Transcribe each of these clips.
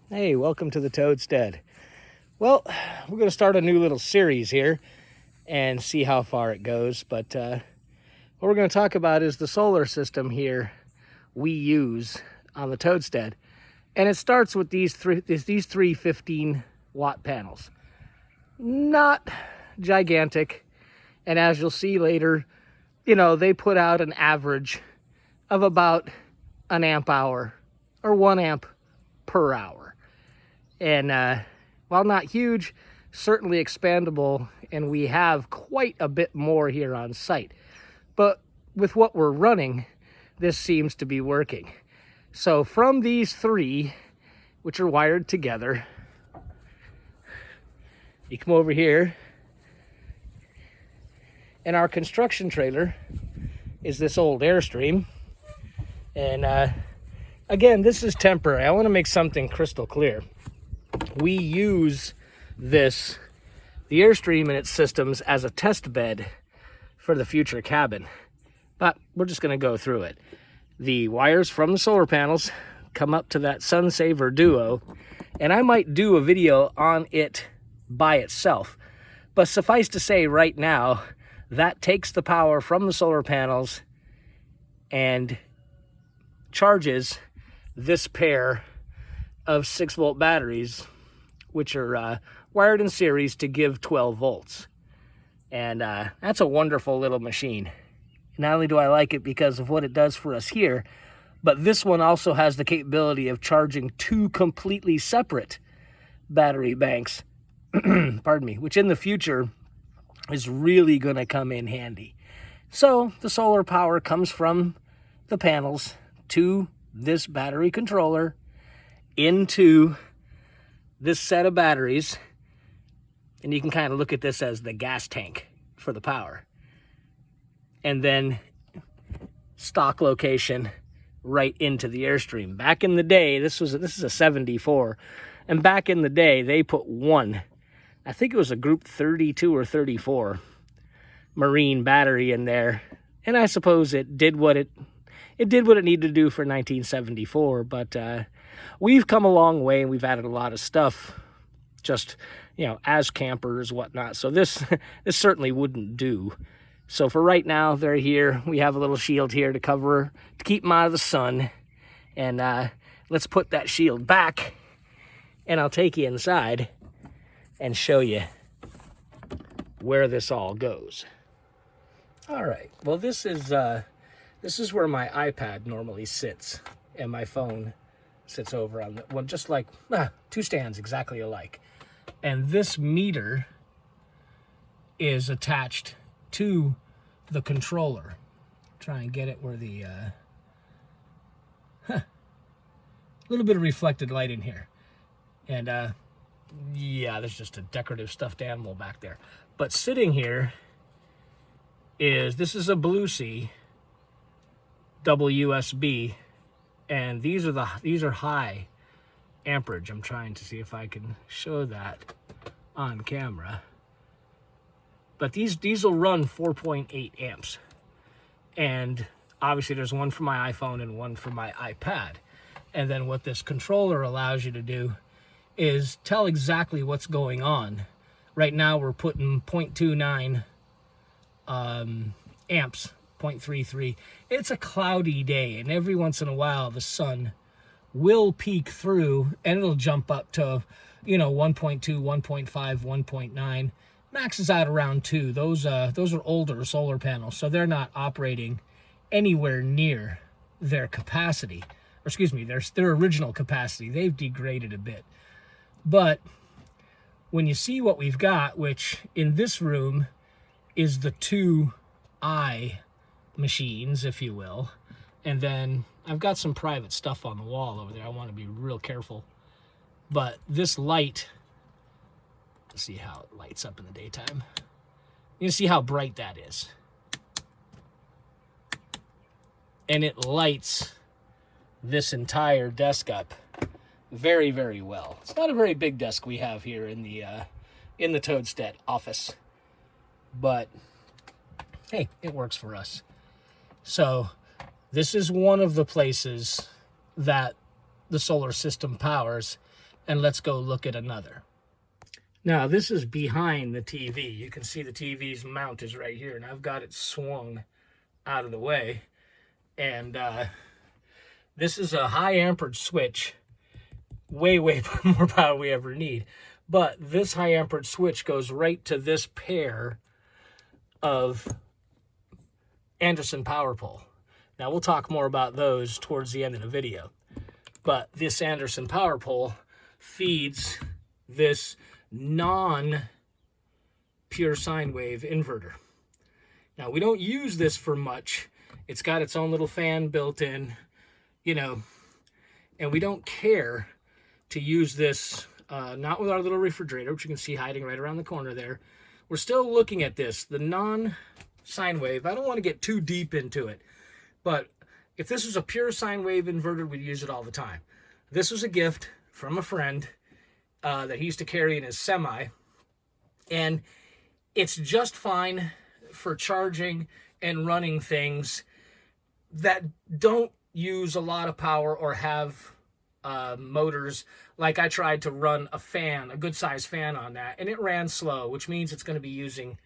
Hey, welcome to the Toadstead. Well, we're going to start a new little series here and see how far it goes. But what we're going to talk about is the solar system here we use on the Toadstead. And it starts with these three 15-watt panels. Not gigantic. And as you'll see later, they put out an average of about an amp hour or 1 amp per hour. And while not huge, certainly expandable, and we have quite a bit more here on site. But with what we're running, this seems to be working. So from these three, which are wired together, you come over here, and our construction trailer is this old Airstream. And again, this is temporary. I want to make something crystal clear. We use the Airstream and its systems as a test bed for the future cabin. But we're just going to go through it. The wires from the solar panels come up to that Sunsaver Duo, and I might do a video on it by itself. But suffice to say right now, that takes the power from the solar panels and charges this pair of 6-volt batteries, which are wired in series to give 12 volts. And that's a wonderful little machine. Not only do I like it because of what it does for us here, but this one also has the capability of charging 2 completely separate battery banks, pardon me, which in the future is really going to come in handy. So the solar power comes from the panels to this battery controller into this set of batteries, and you can kind of look at this as the gas tank for the power. And then stock location right into the Airstream. Back in the day, this is a 74, and back in the day they put one, I think it was a group 32 or 34 marine battery in there, and I suppose it did what it needed to do for 1974, but we've come a long way, and we've added a lot of stuff just, as campers, whatnot. So this certainly wouldn't do. So for right now, they're here. We have a little shield here to keep them out of the sun. And let's put that shield back, and I'll take you inside and show you where this all goes. All right, well, this is where my iPad normally sits, and my phone sits over on the one, just like 2 stands exactly alike. And this meter is attached to the controller. Try and get it where the little bit of reflected light in here. And yeah, there's just a decorative stuffed animal back there. But sitting here this is a Blue Sea double USB, and these are high amperage. I'm trying to see if I can show that on camera. But these will run 4.8 amps. And obviously there's one for my iPhone and one for my iPad. And then what this controller allows you to do is tell exactly what's going on. Right now we're putting 0.29 amps, 0.33. It's a cloudy day, and every once in a while the sun will peek through, and it'll jump up to 1.2, 1.5, 1.9. Maxes out around 2. Those are older solar panels, so they're not operating anywhere near their capacity, or excuse me, their original capacity. They've degraded a bit. But when you see what we've got, which in this room is the 2 eye machines, if you will, and then I've got some private stuff on the wall over there. I want to be real careful. But this light, let's see how it lights up in the daytime. You can see how bright that is. And it lights this entire desk up very, very well. It's not a very big desk we have here in the Toadstead office, but hey, it works for us. So this is one of the places that the solar system powers, and let's go look at another. Now, this is behind the TV. You can see the TV's mount is right here, and I've got it swung out of the way. And this is a high amperage switch, way more power we ever need. But this high amperage switch goes right to this pair of Anderson power pole. Now, we'll talk more about those towards the end of the video. But this Anderson power pole feeds this non-pure sine wave inverter. Now, we don't use this for much. It's got its own little fan built in, you know, and we don't care to use this, not with our little refrigerator, which you can see hiding right around the corner there. We're still looking at this, the non-sine wave. I don't want to get too deep into it, but if this was a pure sine wave inverter, we'd use it all the time. This was a gift from a friend that he used to carry in his semi, and it's just fine for charging and running things that don't use a lot of power or have motors. Like I tried to run a fan, a good size fan on that, and it ran slow, which means it's going to be using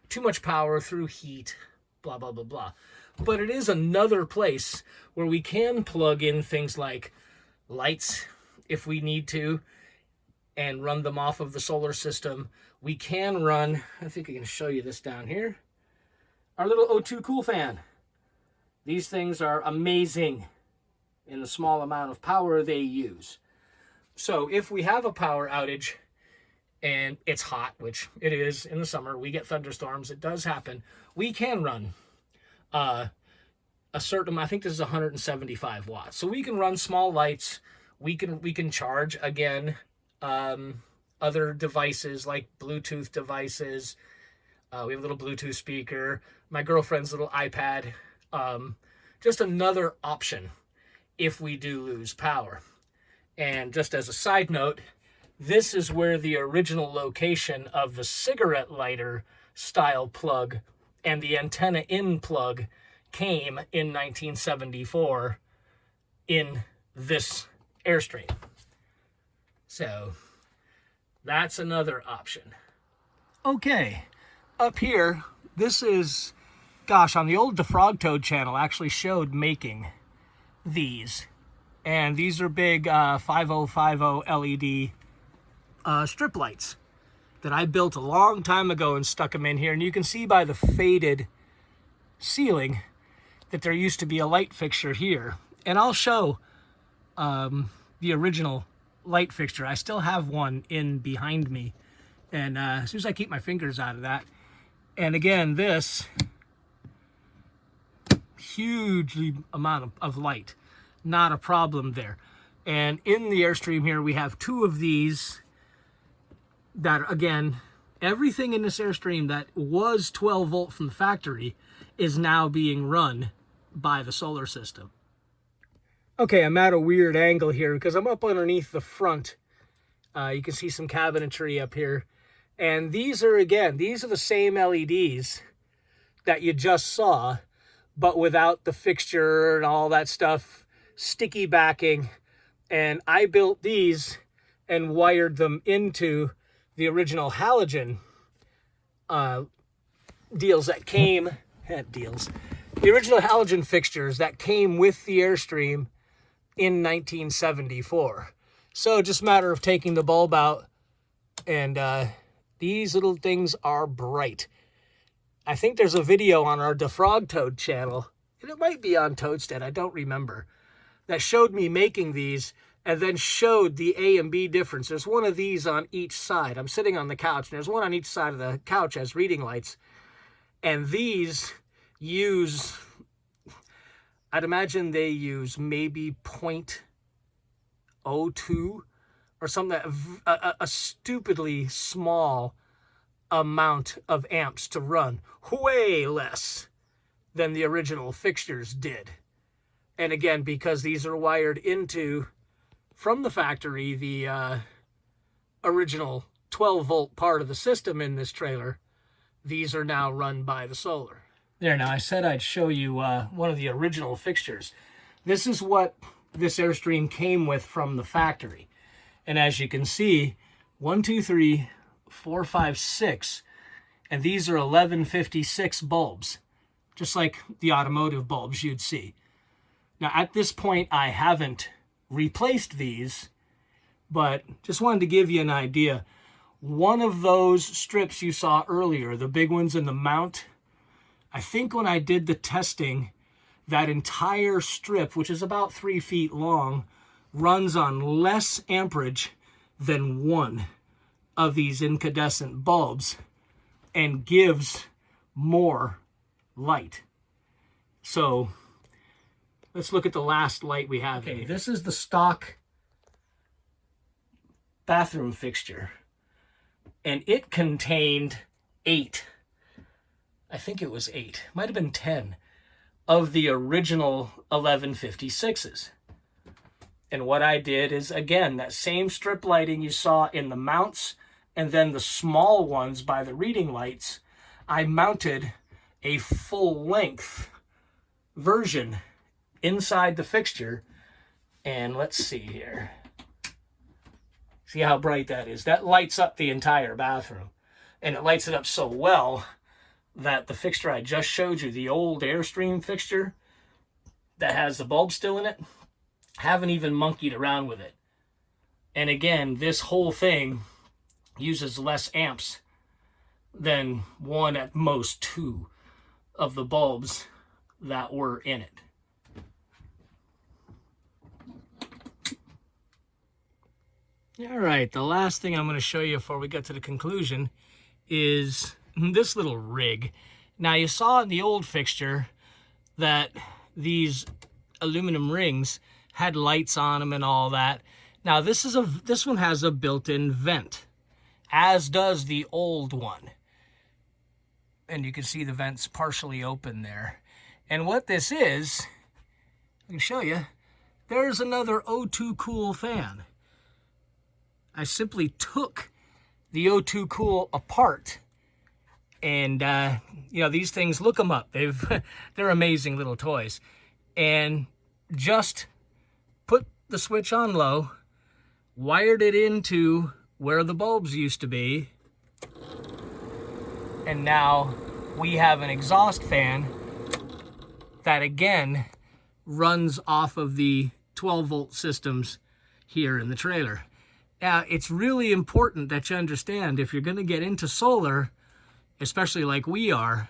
too much power through heat, blah, blah, blah, blah. But it is another place where we can plug in things like lights if we need to and run them off of the solar system. We can run, I think I can show you this down here, our little O2 cool fan. These things are amazing in the small amount of power they use. So if we have a power outage and it's hot, which it is in the summer, we get thunderstorms, it does happen, we can run a certain, I think this is 175 watts. So we can run small lights, we can charge, again, other devices like Bluetooth devices. We have a little Bluetooth speaker, my girlfriend's little iPad, just another option if we do lose power. And just as a side note, this is where the original location of the cigarette lighter style plug and the antenna in plug came in 1974 in this Airstream. So that's another option. Okay, up here, this is, gosh, on the old Toad channel actually showed making these. And these are big 5050 LED strip lights that I built a long time ago and stuck them in here. And you can see by the faded ceiling that there used to be a light fixture here. And I'll show the original light fixture. I still have one in behind me. And as soon as I keep my fingers out of that. And again, this hugely amount of light. Not a problem there. And in the Airstream here, we have two of these that, again, everything in this Airstream that was 12 volt from the factory is now being run by the solar system. Okay, I'm at a weird angle here because I'm up underneath the front. You can see some cabinetry up here. And these are, again, these are the same LEDs that you just saw, but without the fixture and all that stuff, sticky backing. And I built these and wired them into the original halogen deals that came, the original halogen fixtures that came with the Airstream in 1974. So just a matter of taking the bulb out, and these little things are bright. I think there's a video on our Toad channel, and it might be on Toadstead, I don't remember, that showed me making these and then showed the A and B difference. There's one of these on each side. I'm sitting on the couch, and there's one on each side of the couch as reading lights. And these use, I'd imagine they use maybe 0.02 or something, a stupidly small amount of amps to run. Way less than the original fixtures did. And again, because these are wired into, from the factory, the original 12 volt part of the system in this trailer, these are now run by the solar. There, now I said I'd show you one of the original fixtures. This is what this Airstream came with from the factory. And as you can see, 1, 2, 3, 4, 5, 6, and these are 1156 bulbs, just like the automotive bulbs you'd see. Now at this point, I haven't replaced these, but just wanted to give you an idea. One of those strips you saw earlier, the big ones in the mount, I think when I did the testing, that entire strip, which is about 3 feet long, runs on less amperage than one of these incandescent bulbs and gives more light. So let's look at the last light we have. Okay, this is the stock bathroom fixture, and it contained 8, I think it was 8, might have been 10 of the original 1156s. And what I did is, again, that same strip lighting you saw in the mounts and then the small ones by the reading lights, I mounted a full-length version inside the fixture. And let's see here. See how bright that is? That lights up the entire bathroom. And it lights it up so well that the fixture I just showed you, the old Airstream fixture that has the bulb still in it, haven't even monkeyed around with it. And again, this whole thing uses less amps than 1, at most 2 of the bulbs that were in it. All right, the last thing I'm going to show you before we get to the conclusion is this little rig. Now, you saw in the old fixture that these aluminum rings had lights on them and all that. Now, this one has a built-in vent, as does the old one. And you can see the vents partially open there. And what this is, I can show you, there's another O2 Cool fan. I simply took the O2 Cool apart, and you know, these things, look them up. They're amazing little toys. And just put the switch on low, wired it into where the bulbs used to be, and now we have an exhaust fan that again runs off of the 12-volt systems here in the trailer. Now, it's really important that you understand, if you're going to get into solar, especially like we are,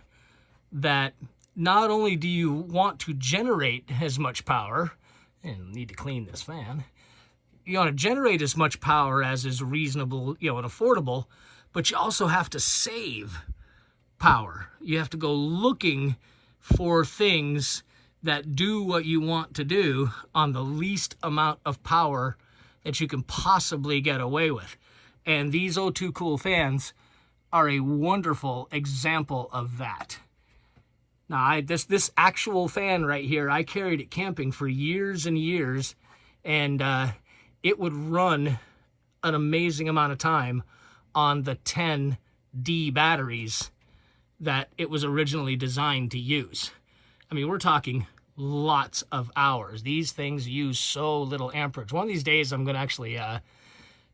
that not only do you want to generate as much power, and need to clean this fan, you want to generate as much power as is reasonable, you know, and affordable, but you also have to save power. You have to go looking for things that do what you want to do on the least amount of power that you can possibly get away with. And these O2 Cool fans are a wonderful example of that. Now, this actual fan right here, I carried it camping for years and years, and it would run an amazing amount of time on the 10D batteries that it was originally designed to use. I mean, we're talking lots of hours. These things use so little amperage. One of these days, I'm going to actually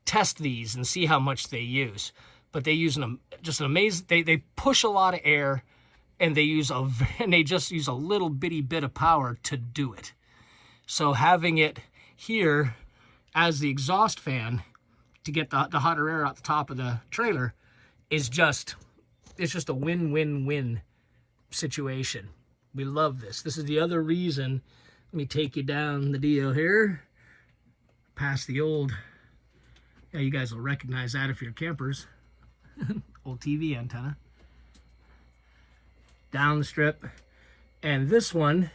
test these and see how much they use. But they use just an amazing. They push a lot of air, and they just use a little bitty bit of power to do it. So having it here as the exhaust fan to get the hotter air out the top of the trailer is just, it's just a win-win-win situation. We love this. This is the other reason. Let me take you down the deal here. Past the old, yeah, you guys will recognize that if you're campers. Old TV antenna. Down the strip. And this one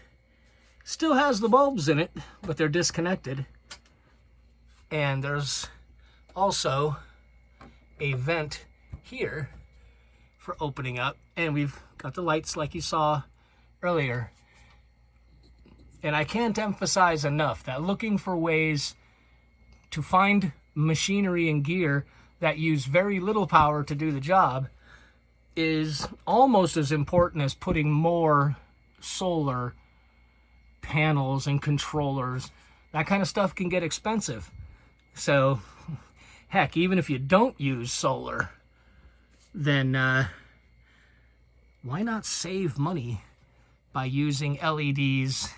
still has the bulbs in it, but they're disconnected. And there's also a vent here for opening up. And we've got the lights like you saw earlier. And I can't emphasize enough that looking for ways to find machinery and gear that use very little power to do the job is almost as important as putting more solar panels and controllers. That kind of stuff can get expensive. So, heck, even if you don't use solar, then why not save money by using LEDs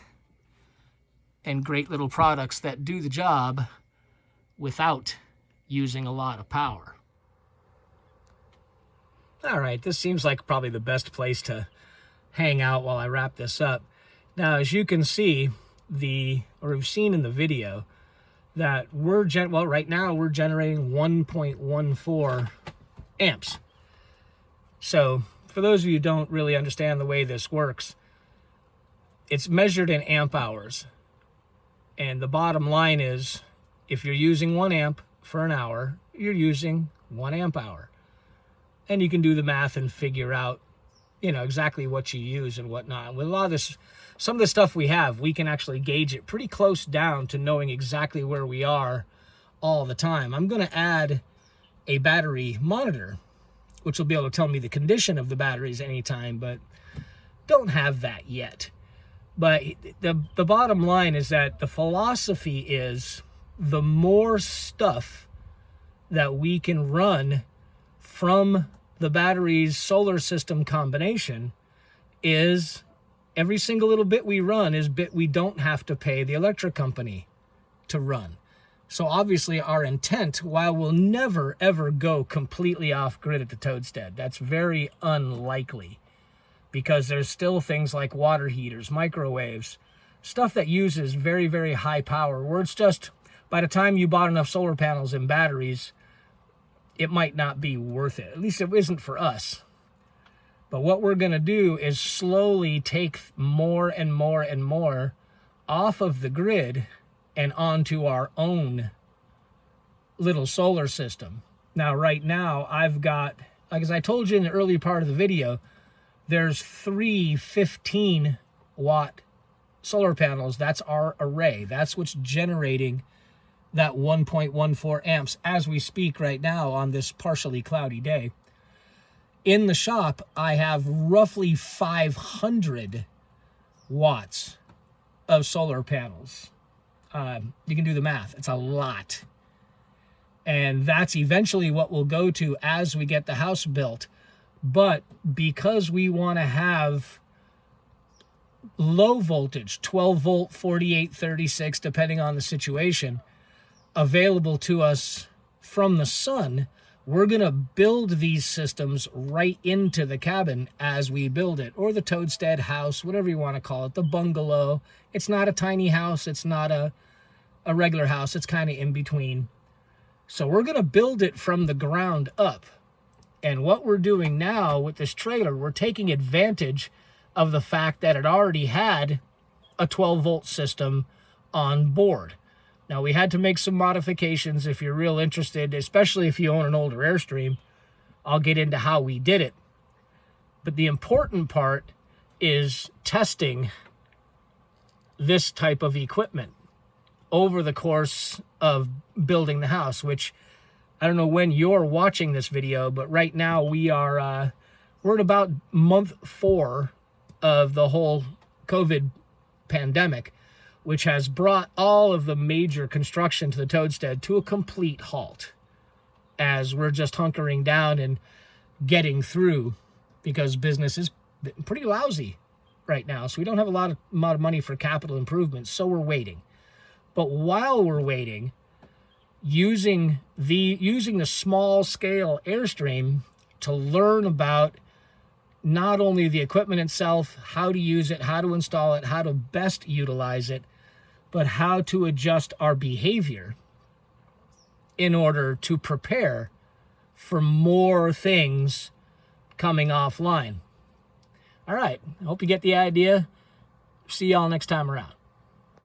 and great little products that do the job without using a lot of power? All right, this seems like probably the best place to hang out while I wrap this up. Now, as you can see, or we've seen in the video, that right now we're generating 1.14 amps. So for those of you who don't really understand the way this works, it's measured in amp hours. And the bottom line is, if you're using 1 amp for an hour, you're using 1 amp hour. And you can do the math and figure out, exactly what you use and whatnot. With a lot of this, some of the stuff we have, we can actually gauge it pretty close down to knowing exactly where we are all the time. I'm going to add a battery monitor, which will be able to tell me the condition of the batteries anytime, but don't have that yet. But the bottom line is that the philosophy is, the more stuff that we can run from the battery's solar system combination, is every single little bit we run is bit we don't have to pay the electric company to run. So obviously our intent, while we'll never ever go completely off grid at the Toadstead, that's very unlikely, because there's still things like water heaters, microwaves, stuff that uses very, very high power, where it's just, by the time you bought enough solar panels and batteries, it might not be worth it. At least it isn't for us. But what we're going to do is slowly take more and more and more off of the grid and onto our own little solar system. Now, right now, I've got, like as I told you in the early part of the video, there's 3 15-watt solar panels. That's our array. That's what's generating that 1.14 amps as we speak right now on this partially cloudy day. In the shop, I have roughly 500 watts of solar panels. You can do the math. It's a lot. And that's eventually what we'll go to as we get the house built. But because we want to have low voltage, 12 volt, 48, 36, depending on the situation, available to us from the sun, we're going to build these systems right into the cabin as we build it, or the Toadstead house, whatever you want to call it, the bungalow. It's not a tiny house. It's not a regular house. It's kind of in between. So we're going to build it from the ground up. And what we're doing now with this trailer, we're taking advantage of the fact that it already had a 12-volt system on board. Now, we had to make some modifications. If you're real interested, especially if you own an older Airstream, I'll get into how we did it. But the important part is testing this type of equipment over the course of building the house, which I don't know when you're watching this video, but right now we're at about month 4 of the whole COVID pandemic, which has brought all of the major construction to the Toadstead to a complete halt, as we're just hunkering down and getting through, because business is pretty lousy right now. So we don't have a lot of money for capital improvements, so we're waiting. But while we're waiting, using the small scale Airstream to learn about not only the equipment itself, how to use it, how to install it, how to best utilize it, but how to adjust our behavior in order to prepare for more things coming offline. All right, I hope you get the idea. See y'all next time around.